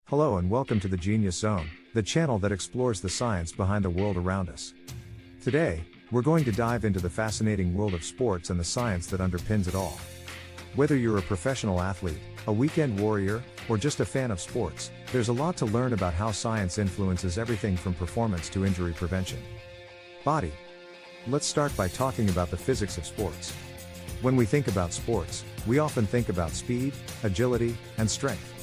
Hello and welcome to the Genius Zone, the channel that explores the science behind the world around us. Today, we're going to dive into the fascinating world of sports and the science that underpins it all. Whether you're a professional athlete, a weekend warrior, or just a fan of sports, there's a lot to learn about how science influences everything from performance to injury prevention. Body. Let's start by talking about the physics of sports. When we think about sports, we often think about speed, agility, and strength.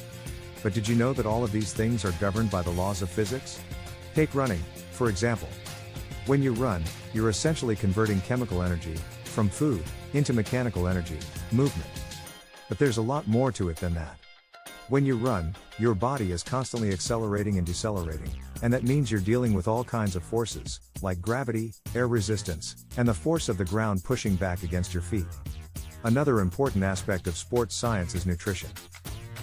But did you know that all of these things are governed by the laws of physics? Take running, for example. When you run, you're essentially converting chemical energy from food into mechanical energy, movement. But there's a lot more to it than that. When you run, your body is constantly accelerating and decelerating, and that means you're dealing with all kinds of forces, like gravity, air resistance, and the force of the ground pushing back against your feet. Another important aspect of sports science is nutrition.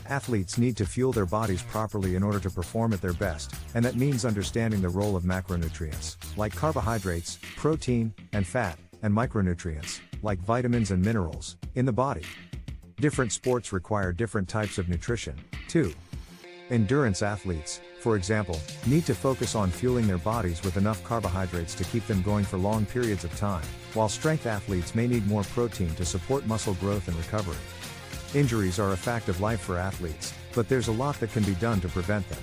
Athletes need to fuel their bodies properly in order to perform at their best, and that means understanding the role of macronutrients, like carbohydrates, protein, and fat, and micronutrients, like vitamins and minerals, in the body. Different sports require different types of nutrition, too. Endurance athletes, for example, need to focus on fueling their bodies with enough carbohydrates to keep them going for long periods of time, while strength athletes may need more protein to support muscle growth and recovery. Injuries are a fact of life for athletes, but there's a lot that can be done to prevent them.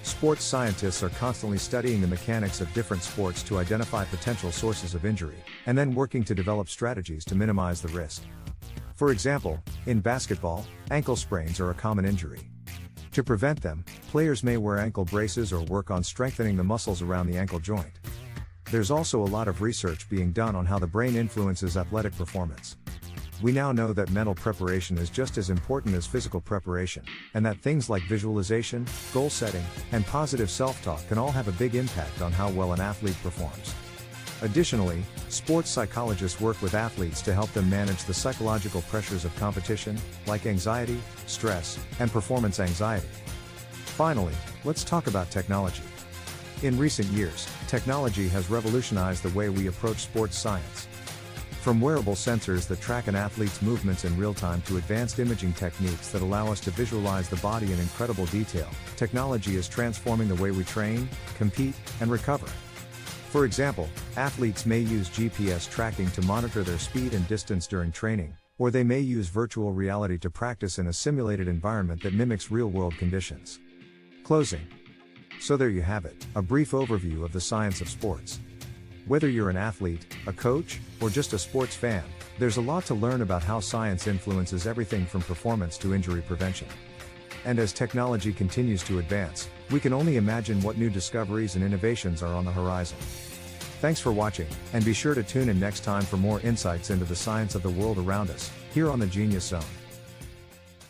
Sports scientists are constantly studying the mechanics of different sports to identify potential sources of injury, and then working to develop strategies to minimize the risk. For example, in basketball, ankle sprains are a common injury. To prevent them, players may wear ankle braces or work on strengthening the muscles around the ankle joint. There's also a lot of research being done on how the brain influences athletic performance. We now know that mental preparation is just as important as physical preparation, and that things like visualization, goal setting, and positive self-talk can all have a big impact on how well an athlete performs. Additionally, sports psychologists work with athletes to help them manage the psychological pressures of competition, like anxiety, stress, and performance anxiety. Finally, let's talk about technology. In recent years, technology has revolutionized the way we approach sports science. From wearable sensors that track an athlete's movements in real time to advanced imaging techniques that allow us to visualize the body in incredible detail, technology is transforming the way we train, compete, and recover. For example, athletes may use GPS tracking to monitor their speed and distance during training, or they may use virtual reality to practice in a simulated environment that mimics real-world conditions. Closing. So there you have it, a brief overview of the science of sports. Whether you're an athlete, a coach, or just a sports fan, there's a lot to learn about how science influences everything from performance to injury prevention. And as technology continues to advance, we can only imagine what new discoveries and innovations are on the horizon. Thanks for watching, and be sure to tune in next time for more insights into the science of the world around us, here on the Genius Zone.